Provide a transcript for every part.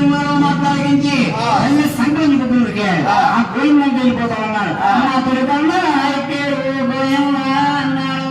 సినిమాలో మాట్లాడించి అన్ని సంక్రాంతి కుటుంబకే ఆ గోయిందంటే వెళ్ళిపోతా ఉన్నాడు. మా తొలికన్నా గోయమ్మ అన్నాడు.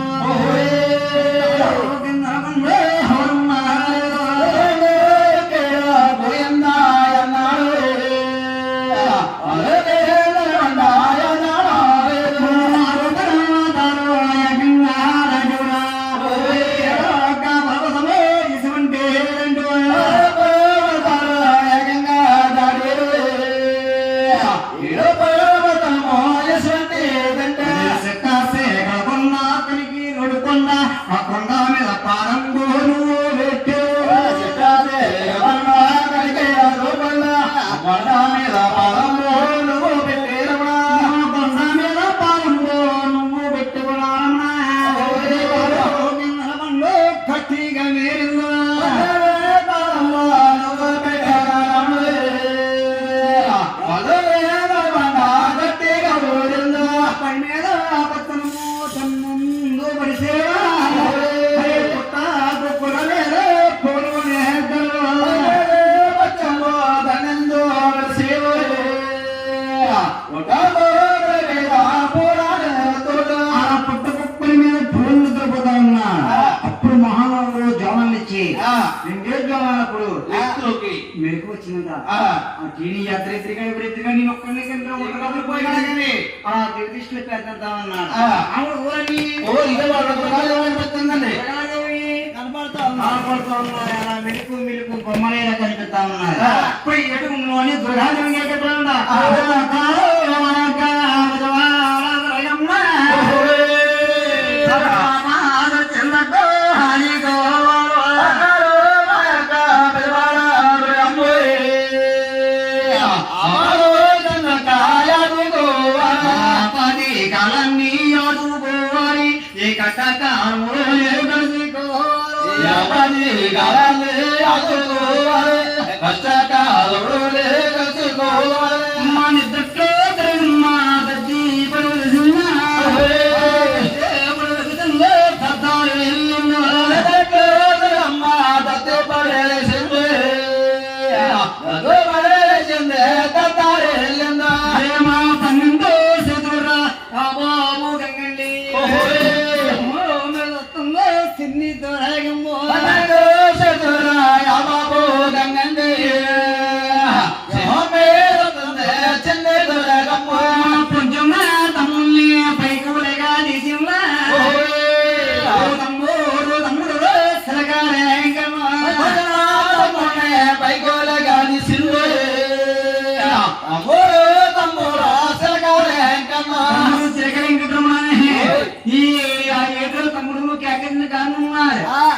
మెరుకు వచ్చిందంట. నిర్దిష్ట పెద్దన్నాడు. మెరుకు మిలుకు బొమ్మలేలా కనిపిస్తా ఉన్నారు. ఇప్పుడు ఎడుగులోని దుర్గాదేవి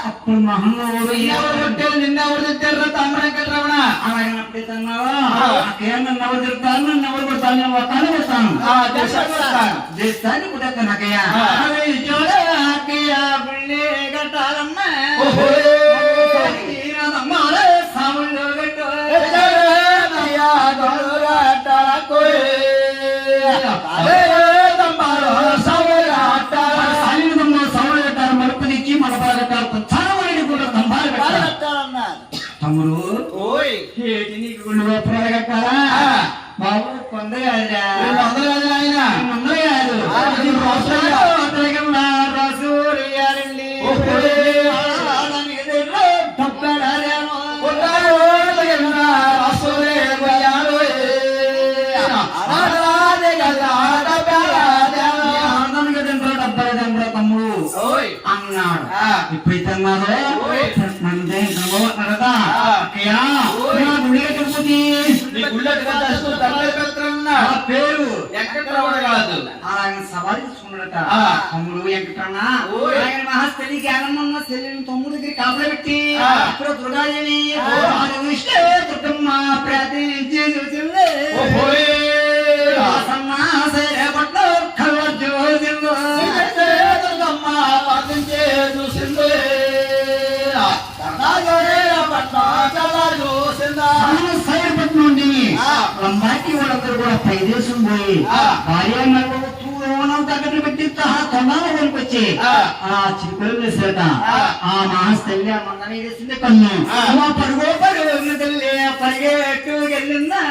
అప్పుడు మహమ్మూడు నిన్నెవరు తెచ్చారు తమ్ముడెక్కడవనా అలాగే నన్నెవరు తిరుగుతాను నన్నెవరు కొడతాను కొడతాను చేస్తాను కుట్టేస్తాను అక్కయ్య అక్కయ్య బిళ్ళే కట్టాలమ్మా సాములు కట్టు తమ్ముడు కట్టాలా బాబు అన్నాడు. ఇప్పుడైతే అన్నారు పేరు ఆయన సవాల్ తీసుకున్నాడట. తమ్ముడు వెంకటన్నా ఆయన మహాస్థలి జ్ఞానమ్మ చెల్లిని తమ్ముడు దగ్గర కాపలా పెట్టి ఇప్పుడు దుర్గాదేవి దుర్గమ్మ ప్రార్థించి చూసింది. రంబాటి వాళ్ళందరూ కూడా పైదేశం పోయి భార్య తగ్గట్లు పెట్టి తొందరగా కొనుకొచ్చి ఆ చిక్కులు వేసేట ఆ మాస్ తల్లి ఆ మందని వేసింది కన్ను పరుగో పరుగు తల్లి పరిగెట్టు వెళ్ళిందా